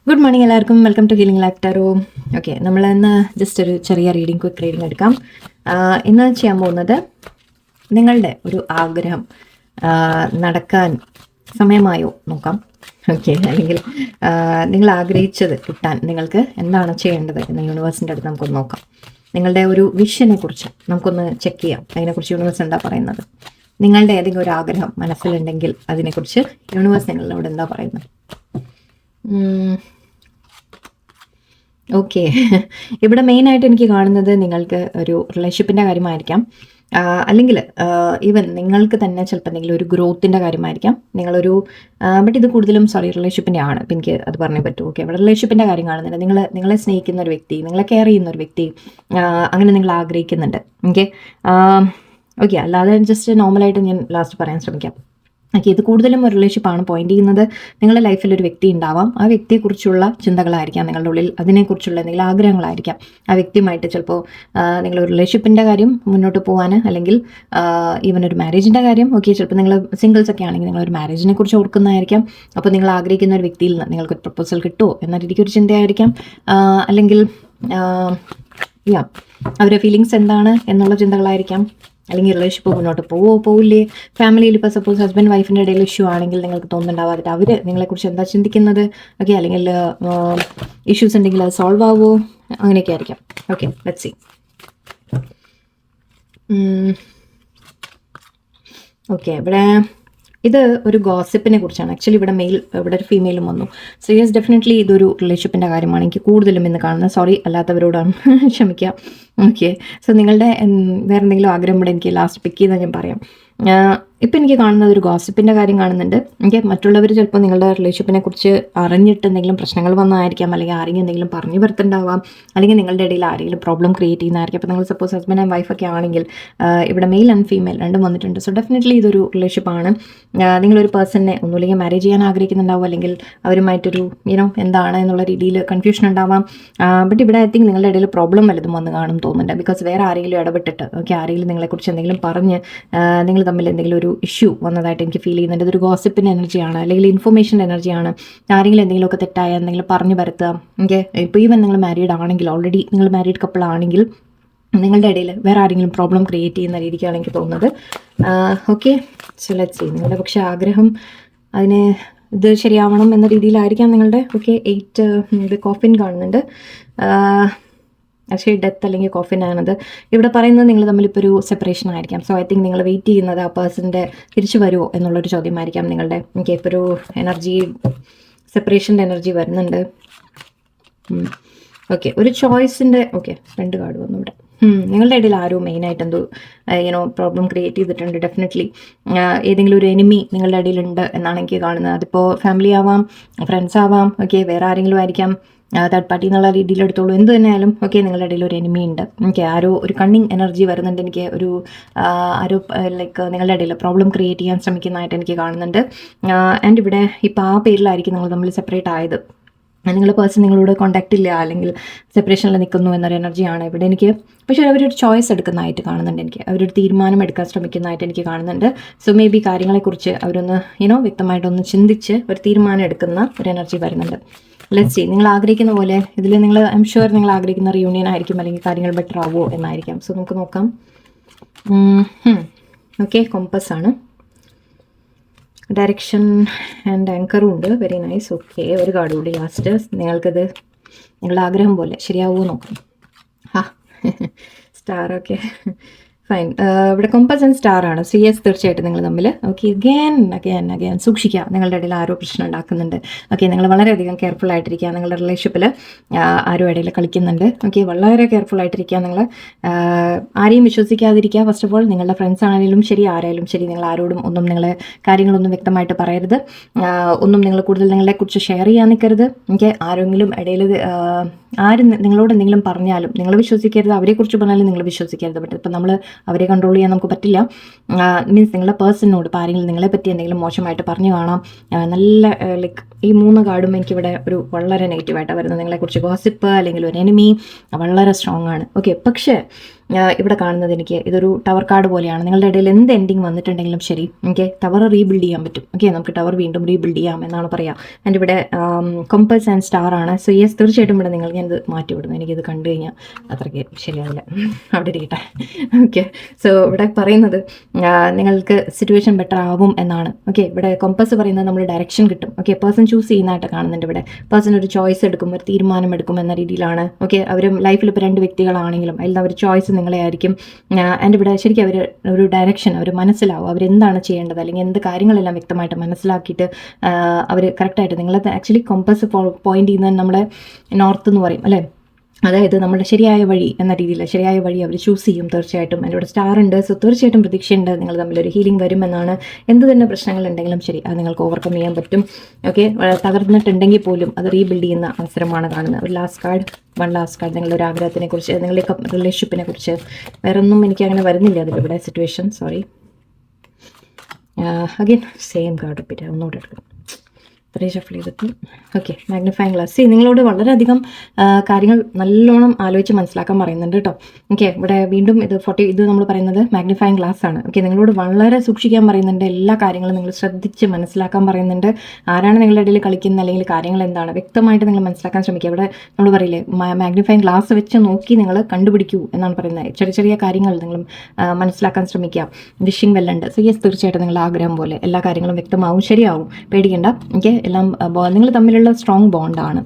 Good morning എല്ലാവർക്കും, welcome to healing life tarot. Okay, നമ്മൾ ഇന്ന് ജസ്റ്റ് ഒരു ചെറിയ ക്വിക്ക് റീഡിംഗ് എടുക്കാം. ഇന്ന് ചെയ്യാൻ പോകുന്നത് നിങ്ങളുടെ ഒരു ആഗ്രഹം നടക്കാൻ സമയമായോ നോക്കാം. ഓക്കെ, അല്ലെങ്കിൽ നിങ്ങൾ ആഗ്രഹിച്ചത് കിട്ടാൻ നിങ്ങൾക്ക് എന്താണ് ചെയ്യേണ്ടത് എന്ന് യൂണിവേഴ്സിൻ്റെ അടുത്ത് നമുക്കൊന്ന് നോക്കാം. നിങ്ങളുടെ ഒരു വിഷനെ കുറിച്ച് നമുക്കൊന്ന് ചെക്ക് ചെയ്യാം. അതിനെക്കുറിച്ച് യൂണിവേഴ്സ് എന്താ പറയുന്നത്? നിങ്ങളുടെ ഏതെങ്കിലും ഒരു ആഗ്രഹം മനസ്സിലുണ്ടെങ്കിൽ അതിനെക്കുറിച്ച് യൂണിവേഴ്സ് നിങ്ങളോട് എന്താ പറയുന്നത്? ഓക്കെ, ഇവിടെ മെയിനായിട്ട് എനിക്ക് കാണുന്നത് നിങ്ങൾക്ക് ഒരു റിലേഷൻഷിപ്പിൻ്റെ കാര്യമായിരിക്കാം, അല്ലെങ്കിൽ ഈവൻ നിങ്ങൾക്ക് തന്നെ ചിലപ്പോൾ എന്തെങ്കിലും ഒരു ഗ്രോത്തിൻ്റെ കാര്യമായിരിക്കാം. നിങ്ങളൊരു ബട്ട് ഇത് കൂടുതലും റിലേഷൻഷിപ്പിൻ്റെ ആണ്. അപ്പം എനിക്ക് അത് പറഞ്ഞേ പറ്റൂ. ഓക്കെ, ഇവിടെ റിലേഷൻഷിപ്പിൻ്റെ കാര്യം കാണുന്നുണ്ട്. നിങ്ങളെ സ്നേഹിക്കുന്ന ഒരു വ്യക്തി, നിങ്ങളെ കെയർ ചെയ്യുന്ന ഒരു വ്യക്തി, അങ്ങനെ നിങ്ങൾ ആഗ്രഹിക്കുന്നുണ്ട്. ഓക്കെ, അല്ലാതെ ജസ്റ്റ് നോർമലായിട്ട് ഞാൻ ലാസ്റ്റ് പറയാൻ ശ്രമിക്കാം. ഓക്കെ, ഇത് കൂടുതലും ഒരു റിലേഷൻഷിപ്പാണ് പോയിന്റ് ചെയ്യുന്നത്. നിങ്ങളുടെ ലൈഫിൽ ഒരു വ്യക്തി ഉണ്ടാവാം. ആ വ്യക്തിയെക്കുറിച്ചുള്ള ചിന്തകളായിരിക്കാം നിങ്ങളുടെ ഉള്ളിൽ, അതിനെക്കുറിച്ചുള്ള എന്തെങ്കിലും ആഗ്രഹങ്ങളായിരിക്കാം. ആ വ്യക്തിയുമായിട്ട് ചിലപ്പോൾ നിങ്ങൾ ഒരു റിലേഷൻഷിപ്പിൻ്റെ കാര്യം മുന്നോട്ട് പോകാൻ, അല്ലെങ്കിൽ ഈവൻ ഒരു മാരേജിൻ്റെ കാര്യം. ഓക്കെ, ചിലപ്പോൾ നിങ്ങൾ സിംഗിൾസ് ഒക്കെ ആണെങ്കിൽ നിങ്ങൾ ഒരു മാരേജിനെ കുറിച്ച് ഓർക്കുന്നതായിരിക്കാം. അപ്പോൾ നിങ്ങൾ ആഗ്രഹിക്കുന്ന ഒരു വ്യക്തിയിൽ നിന്ന് നിങ്ങൾക്ക് പ്രപ്പോസൽ കിട്ടുമോ എന്ന രീതിക്കൊരു ചിന്തയായിരിക്കാം. അല്ലെങ്കിൽ അവരുടെ ഫീലിങ്സ് എന്താണ് എന്നുള്ള ചിന്തകളായിരിക്കാം. അല്ലെങ്കിൽ റിലേഷൻഷിപ്പ് മുന്നോട്ട് പോവില്ലേ? ഫാമിലിയിൽ ഇപ്പോൾ സപ്പോസ് ഹസ്ബൻഡ് വൈഫിൻ്റെ ഇടയിൽ ഇഷ്യൂ ആണെങ്കിൽ നിങ്ങൾക്ക് തോന്നുന്നുണ്ടാവാതിട്ട് അവർ നിങ്ങളെക്കുറിച്ച് എന്താ ചിന്തിക്കുന്നത്? ഓക്കെ, അല്ലെങ്കിൽ ഇഷ്യൂസ് ഉണ്ടെങ്കിൽ അത് സോൾവ് ആവുമോ? അങ്ങനെയൊക്കെ ആയിരിക്കാം. Okay, let's see. ഓക്കെ, ഇവിടെ ഇത് ഒരു ഗോസിപ്പിനെ കുറിച്ചാണ്. ആക്ച്വലി ഇവിടെ ഇവിടെ ഒരു ഫീമെയിലും വന്നു. സോ യെസ്, ഡെഫിനറ്റ്ലി ഇതൊരു റിലേഷൻഷിപ്പിൻ്റെ കാര്യമാണ് എനിക്ക് കൂടുതലും ഇന്ന് കാണുന്നത്. സോറി അല്ലാത്തവരോടാണ്, ക്ഷമിക്കുക. ഓക്കെ, സോ നിങ്ങളുടെ വേറെ എന്തെങ്കിലും ആഗ്രഹം കൂടെ എനിക്ക് ലാസ്റ്റ് പിക്ക് ചെയ്താൽ ഞാൻ പറയാം. ഇപ്പം എനിക്ക് കാണുന്നത് ഒരു ഗോസിപ്പിൻ്റെ കാര്യം കാണുന്നുണ്ട്. എനിക്ക് മറ്റുള്ളവർ ചിലപ്പോൾ നിങ്ങളുടെ റിലേഷൻഷിപ്പിനെ കുറിച്ച് അറിഞ്ഞിട്ട് എന്തെങ്കിലും പ്രശ്നങ്ങൾ വന്നായിരിക്കാം, അല്ലെങ്കിൽ ആരെങ്കിലും എന്തെങ്കിലും പറഞ്ഞു വരുത്തുണ്ടാവാം, അല്ലെങ്കിൽ നിങ്ങളുടെ ഇടയിൽ ആരെങ്കിലും പ്രോബ്ലം ക്രിയേറ്റ് ചെയ്യുന്നതായിരിക്കും. അപ്പോൾ നിങ്ങൾ സപ്പോസ് ഹസ്ബൻഡ് ആൻഡ് വൈഫൊക്കെ ആണെങ്കിൽ ഇവിടെ മെയിൽ ആൻഡ് ഫീമെയിൽ രണ്ടും വന്നിട്ടുണ്ട്. സോ ഡെഫിനറ്റ്ലി ഇതൊരു റിലേഷൻഷിപ്പാണ്. നിങ്ങളൊരു പേഴ്സണിനെ ഒന്നുമില്ലെങ്കിൽ മാരേജ് ചെയ്യാൻ ആഗ്രഹിക്കുന്നുണ്ടാവും, അല്ലെങ്കിൽ അവരുമായിട്ടൊരു എന്താണ് എന്നുള്ള രീതിയിൽ കൺഫ്യൂഷൻ ഉണ്ടാവാം. ബട്ട് ഇവിടെ ഐ തിങ്ക് നിങ്ങളുടെ ഇടയിൽ പ്രോബ്ലം വല്ലതും വന്ന് കാണും തോന്നുന്നുണ്ട്. ബിക്കോസ് വേറെ ആരെങ്കിലും ഇടപെട്ടിട്ട് ആരെങ്കിലും നിങ്ങളെക്കുറിച്ച് എന്തെങ്കിലും പറഞ്ഞ് നിങ്ങൾ തമ്മിൽ എന്തെങ്കിലും ഒരു ഇഷ്യൂ വന്നതായിട്ട് എനിക്ക് ഫീൽ ചെയ്യുന്നുണ്ട്. ഇതൊരു ഗോസിപ്പിൻ്റെ എനർജിയാണ്, അല്ലെങ്കിൽ ഇൻഫർമേഷൻ്റെ എനർജിയാണ്. ആരെങ്കിലും എന്തെങ്കിലുമൊക്കെ തെറ്റായ എന്തെങ്കിലും പറഞ്ഞു വരുത്തുക. ഇപ്പോൾ ഈവൻ നിങ്ങൾ മാരീഡ് ആണെങ്കിൽ, ഓൾറെഡി നിങ്ങൾ മാരീഡ് കപ്പിൾ ആണെങ്കിൽ, നിങ്ങളുടെ ഇടയിൽ വേറെ ആരെങ്കിലും പ്രോബ്ലം ക്രിയേറ്റ് ചെയ്യുന്ന രീതിക്കാണ് എനിക്ക് തോന്നുന്നത്. Okay, so let's see. നിങ്ങളുടെ പക്ഷേ ആഗ്രഹം അതിന് ഇത് ശരിയാവണം എന്ന രീതിയിലായിരിക്കാം നിങ്ങളുടെ. ഓക്കെ, 8 കോഫിൻ കാണുന്നുണ്ട്. ആക്ച്വലി ഡെത്ത് അല്ലെങ്കിൽ കോഫിനാണത്. ഇവിടെ പറയുന്നത് നിങ്ങൾ തമ്മിലിപ്പോൾ ഒരു സെപ്പറേഷൻ ആയിരിക്കാം. സോ ഐ തിങ്ക് നിങ്ങൾ വെയിറ്റ് ചെയ്യുന്നത് ആ പേഴ്സൻ്റെ തിരിച്ചു വരുമോ എന്നുള്ളൊരു ചോദ്യമായിരിക്കാം നിങ്ങളുടെ. ഇപ്പോൾ ഒരു എനർജി, സെപ്പറേഷൻ്റെ എനർജി വരുന്നുണ്ട്. ഓക്കെ, ഒരു ചോയ്സിൻ്റെ 2 കാർഡ് വന്നു ഇവിടെ. നിങ്ങളുടെ ഇടയിൽ ആരോ മെയിനായിട്ട് എന്തോ പ്രോബ്ലം ക്രിയേറ്റ് ചെയ്തിട്ടുണ്ട്. ഡെഫിനറ്റ്ലി ഏതെങ്കിലും ഒരു എനിമി നിങ്ങളുടെ ഇടയിലുണ്ട് എന്നാണ് എനിക്ക് കാണുന്നത്. അതിപ്പോൾ ഫാമിലി ആവാം, ഫ്രണ്ട്സ് ആവാം, ഓക്കെ, വേറെ ആരെങ്കിലും ആയിരിക്കാം, തേർഡ് പാർട്ടി എന്നുള്ള രീതിയിൽ എടുത്തോളൂ. എന്ത് തന്നെയായാലും ഓക്കെ, നിങ്ങളുടെ ഇടയിൽ ഒരു എനിമി ഉണ്ട്. ആരോ ഒരു കണ്ണിങ് എനർജി വരുന്നുണ്ട്. എനിക്ക് ഒരു ആരോ ലൈക്ക് നിങ്ങളുടെ ഇടയിൽ പ്രോബ്ലം ക്രിയേറ്റ് ചെയ്യാൻ ശ്രമിക്കുന്നതായിട്ട് എനിക്ക് കാണുന്നുണ്ട്. ആൻഡ് ഇവിടെ ഇപ്പോൾ ആ പേരിലായിരിക്കും നിങ്ങൾ തമ്മിൽ സെപ്പറേറ്റ് ആയത്. നിങ്ങളുടെ പേഴ്സൺ നിങ്ങളോട് കോൺടാക്റ്റ് ഇല്ല, അല്ലെങ്കിൽ സെപ്പറേഷനിൽ നിൽക്കുന്നു എന്നൊരു എനർജിയാണ് ഇവിടെ എനിക്ക്. പക്ഷേ അവരൊരു ചോയ്സ് എടുക്കുന്നതായിട്ട് കാണുന്നുണ്ട്. എനിക്ക് അവരൊരു തീരുമാനം എടുക്കാൻ ശ്രമിക്കുന്നതായിട്ട് എനിക്ക് കാണുന്നുണ്ട്. സോ മേ ബി കാര്യങ്ങളെക്കുറിച്ച് അവരൊന്ന് വ്യക്തമായിട്ടൊന്ന് ചിന്തിച്ച് ഒരു തീരുമാനം എടുക്കുന്ന ഒരു എനർജി വരുന്നുണ്ട്. Let's see. നിങ്ങൾ ആഗ്രഹിക്കുന്ന പോലെ ഇതിൽ നിങ്ങൾ ഐ എം ഷുവർ നിങ്ങൾ ആഗ്രഹിക്കുന്ന റിയൂണിയൻ ആയിരിക്കും, അല്ലെങ്കിൽ കാര്യങ്ങൾ ബെറ്റർ ആവുമോ എന്നായിരിക്കാം. സോ നമുക്ക് നോക്കാം. ഓക്കെ, കോമ്പസ് ആണ്. ഡയറക്ഷൻ ആൻഡ് ആങ്കറും ഉണ്ട്. Very nice. ഓക്കെ, ഒരു കാർഡ് കൂടി ലാസ്റ്റ്. നിങ്ങൾക്കത് നിങ്ങളുടെ ആഗ്രഹം പോലെ ശരിയാവുമോ നോക്കാം. സ്റ്റാർ. Okay, fine. ഇവിടെ കോമ്പസ് ആൻഡ് സ്റ്റാർ ആണ്. സോ യെസ്, തീർച്ചയായിട്ടും നിങ്ങൾ തമ്മിൽ ഓക്കെ അഗൈൻ സൂക്ഷിക്കുക. നിങ്ങളുടെ ഇടയിൽ ആരോ പ്രശ്നം ഉണ്ടാക്കുന്നുണ്ട്. ഓക്കെ, നിങ്ങൾ വളരെയധികം കെയർഫുൾ ആയിട്ടിരിക്കുക. നിങ്ങളുടെ റിലേഷൻഷിപ്പിൽ ആരോ ഇടയിൽ കളിക്കുന്നുണ്ട്. ഓക്കെ, വളരെ കെയർഫുൾ ആയിട്ടിരിക്കുക. നിങ്ങൾ ആരെയും വിശ്വസിക്കാതിരിക്കുക. ഫസ്റ്റ് ഓഫ് ഓൾ നിങ്ങളുടെ ഫ്രണ്ട്സ് ആണെങ്കിലും ശരി, ആരായാലും ശരി, നിങ്ങൾ ആരോടും ഒന്നും നിങ്ങളെ കാര്യങ്ങളൊന്നും വ്യക്തമായിട്ട് പറയരുത്. ഒന്നും നിങ്ങൾ കൂടുതൽ നിങ്ങളെക്കുറിച്ച് ഷെയർ ചെയ്യാൻ നിൽക്കരുത്. ഓക്കെ, ആരെങ്കിലും ഇടയിൽ ആരും നിങ്ങളോട് എന്തെങ്കിലും പറഞ്ഞാലും നിങ്ങൾ വിശ്വസിക്കരുത്. അവരെക്കുറിച്ച് പറഞ്ഞാലും നിങ്ങൾ വിശ്വസിക്കരുത്. ബട്ട് ഇപ്പം നമ്മൾ അവരെ കൺട്രോൾ ചെയ്യാൻ നമുക്ക് പറ്റില്ല. മീൻസ് നിങ്ങളുടെ പേഴ്സണിനോട് ഇപ്പോൾ ആരെങ്കിലും നിങ്ങളെ പറ്റി എന്തെങ്കിലും മോശമായിട്ട് പറഞ്ഞു കാണാം, നല്ല ലൈക്ക് ഈ 3 കാർഡും എനിക്കിവിടെ ഒരു വളരെ നെഗറ്റീവായിട്ടാണ് വരുന്നത്. നിങ്ങളെക്കുറിച്ച് ഗോസിപ്പ് അല്ലെങ്കിൽ ഒരു എനിമി വളരെ സ്ട്രോങ് ആണ്. ഓക്കെ, പക്ഷേ ഇവിടെ കാണുന്നത് എനിക്ക് ഇതൊരു ടവർ കാർഡ് പോലെയാണ്. നിങ്ങളുടെ ഇടയിൽ എന്ത് എൻഡിങ് വന്നിട്ടുണ്ടെങ്കിലും ശരി, ഓക്കെ, ടവർ റീബിൽഡ് ചെയ്യാൻ പറ്റും. ഓക്കെ, നമുക്ക് ടവർ വീണ്ടും റീബിൽഡ് ചെയ്യാം എന്നാണ് പറയുക. ആൻഡ് ഇവിടെ കമ്പസ് ആൻഡ് സ്റ്റാർ ആണ്. സോ യെസ്, തീർച്ചയായിട്ടും ഇവിടെ നിങ്ങൾ ഞാനിത് മാറ്റി വിടുന്നു. എനിക്കിത് കണ്ടു കഴിഞ്ഞാൽ അത്രയ്ക്ക് ശരിയാവില്ല, അവിടെ ഇരിക്കട്ടെ. ഓക്കെ, സോ ഇവിടെ പറയുന്നത് നിങ്ങൾക്ക് സിറ്റുവേഷൻ ബെറ്റർ ആവും എന്നാണ്. ഓക്കെ, ഇവിടെ കമ്പസ് പറയുന്നത് നമ്മൾ ഡയറക്ഷൻ കിട്ടും. ഓക്കെ, പേഴ്സൺ ചൂസ് ചെയ്യുന്നതായിട്ട് കാണുന്നുണ്ട്. ഇവിടെ പേഴ്സൺ ഒരു ചോയ്സ് എടുക്കും, ഒരു തീരുമാനം എടുക്കും എന്ന രീതിയിലാണ്. ഓക്കെ, അവർ ലൈഫിൽ ഇപ്പോൾ 2 വ്യക്തികളാണെങ്കിലും അതിൽ അവർ ചോയ്സ് നിങ്ങളെ ആയിരിക്കും. ആൻഡ് ഇവിടെ ശരിക്കും അവർ ഒരു ഡയറക്ഷൻ അവർ മനസ്സിലാവും, അവരെന്താണ് ചെയ്യേണ്ടത് അല്ലെങ്കിൽ എന്ത് കാര്യങ്ങളെല്ലാം വ്യക്തമായിട്ട് മനസ്സിലാക്കിയിട്ട് അവർ കറക്റ്റായിട്ട് നിങ്ങളത് ആക്ച്വലി കോമ്പസ് പോയിന്റ് ചെയ്യുന്നത് നമ്മളെ നോർത്ത് എന്ന് പറയും അല്ലേ, അതായത് നമ്മുടെ ശരിയായ വഴി എന്ന രീതിയിൽ ശരിയായ വഴി അവർ ചൂസ് ചെയ്യും തീർച്ചയായിട്ടും. എൻ്റെ ഇവിടെ സ്റ്റാർ ഉണ്ട്. സോ തീർച്ചയായിട്ടും പ്രതീക്ഷയുണ്ട് നിങ്ങൾ തമ്മിലൊരു ഹീലിംഗ് വരുമെന്നാണ്. എന്ത് തന്നെ പ്രശ്നങ്ങളുണ്ടെങ്കിലും ശരി, അത് നിങ്ങൾക്ക് ഓവർകം ചെയ്യാൻ പറ്റും. ഓക്കെ, തകർന്നിട്ടുണ്ടെങ്കിൽ പോലും അത് റീബിൽഡ് ചെയ്യുന്ന അവസരമാണ് കാണുന്നത്. ഒരു ലാസ്റ്റ് കാർഡ് നിങ്ങളുടെ ഒരു ആഗ്രഹത്തിനെ കുറിച്ച്, നിങ്ങളുടെ റിലേഷൻഷിപ്പിനെ കുറിച്ച്. വേറെ ഒന്നും എനിക്ക് അങ്ങനെ വരുന്നില്ല അതിലിവിടെ situation. Sorry, again same card repeat, ഒന്നുകൂടെ എടുക്കും. ഷഫിൾ ചെയ്തിട്ട് ഓക്കെ, മാഗ്നിഫൈങ് ഗ്ലാസ്. നിങ്ങളോട് വളരെയധികം കാര്യങ്ങൾ നല്ലോണം ആലോചിച്ച് മനസ്സിലാക്കാൻ പറയുന്നുണ്ട് കേട്ടോ. ഓക്കെ, ഇവിടെ വീണ്ടും ഇത് നമ്മൾ പറയുന്നത് മാഗ്നിഫൈങ് ഗ്ലാസ് ആണ്. ഓക്കെ, നിങ്ങളോട് വളരെ സൂക്ഷിക്കാൻ പറയുന്നുണ്ട്. എല്ലാ കാര്യങ്ങളും നിങ്ങൾ ശ്രദ്ധിച്ച് മനസ്സിലാക്കാൻ പറയുന്നുണ്ട്. ആരാണ് നിങ്ങളുടെ ഇടയിൽ കളിക്കുന്നത് അല്ലെങ്കിൽ കാര്യങ്ങൾ എന്താണ് വ്യക്തമായിട്ട് നിങ്ങൾ മനസ്സിലാക്കാൻ ശ്രമിക്കുക. ഇവിടെ നമ്മൾ പറയില്ലേ, മാഗ്നിഫൈങ് ഗ്ലാസ് വെച്ച് നോക്കി നിങ്ങൾ കണ്ടുപിടിക്കൂ എന്നാണ് പറയുന്നത്. ചെറിയ ചെറിയ കാര്യങ്ങൾ നിങ്ങൾ മനസ്സിലാക്കാൻ ശ്രമിക്കുക. വിഷിംഗ് വെല്ലുണ്ട്. സോ യെസ്, തീർച്ചയായിട്ടും നിങ്ങളുടെ ആഗ്രഹം പോലെ എല്ലാ കാര്യങ്ങളും വ്യക്തമാവും, ശരിയാവും, പേടിക്കേണ്ട. ഓക്കെ, എല്ലാം നിങ്ങൾ തമ്മിലുള്ള സ്ട്രോങ് ബോണ്ടാണ്,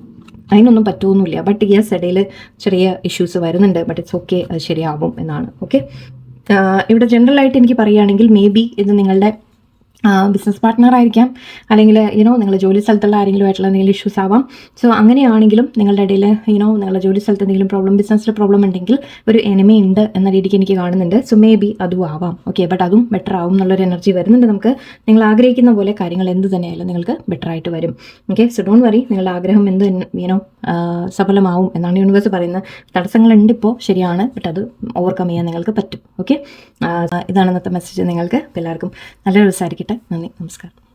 അതിനൊന്നും പറ്റുമൊന്നുമില്ല. ബട്ട് യെസ്, ഇടയിൽ ചെറിയ ഇഷ്യൂസ് വരുന്നുണ്ട്. ബട്ട് ഇറ്റ്സ് ഓക്കെ, അത് ശരിയാവും എന്നാണ്. ഓക്കെ, ഇവിടെ ജനറലായിട്ട് എനിക്ക് പറയുകയാണെങ്കിൽ മേ ബി ഇത് നിങ്ങളുടെ ബിസിനസ് പാർട്ട്ണർ ആയിരിക്കാം, അല്ലെങ്കിൽ നിങ്ങൾ ജോലി സ്ഥലത്തുള്ള ആരെങ്കിലും ആയിട്ടുള്ള എന്തെങ്കിലും ഇഷ്യൂസ് ആവാം. സോ അങ്ങനെയാണെങ്കിലും നിങ്ങളുടെ ഇടയിൽ നിങ്ങളുടെ ജോലി സ്ഥലത്ത് എന്തെങ്കിലും പ്രോബ്ലം, ബിസിനസ്സിൽ പ്രോബ്ലം ഉണ്ടെങ്കിൽ ഒരു എനിമി ഉണ്ട് എന്ന രീതിക്ക് എനിക്ക് കാണുന്നുണ്ട്. സോ മേ ബി അതും ആവാം. ഓക്കെ, ബട്ട് അതും ബെറ്റർ ആവും എന്നുള്ളൊരു എനർജി വരുന്നുണ്ട് നമുക്ക്. നിങ്ങൾ ആഗ്രഹിക്കുന്ന പോലെ കാര്യങ്ങൾ എന്ത് തന്നെയായാലും നിങ്ങൾക്ക് ബെറ്റർ ആയിട്ട് വരും. ഓക്കെ, സോ ഡോണ്ട് വറി, നിങ്ങളുടെ ആഗ്രഹം എന്ത് സഫലമാവും എന്നാണ് യൂണിവേഴ്സ് പറയുന്നത്. തടസ്സങ്ങളുണ്ട് ഇപ്പോൾ, ശരിയാണ്, ബട്ട് അത് ഓവർകം ചെയ്യാൻ നിങ്ങൾക്ക് പറ്റും. ഓക്കെ, ഇതാണ് ഇന്നത്തെ മെസ്സേജ് നിങ്ങൾക്ക്. എല്ലാവർക്കും നല്ലൊരു ദിവസമായിരിക്കട്ടെ. നന്ദി, നമസ്കാരം.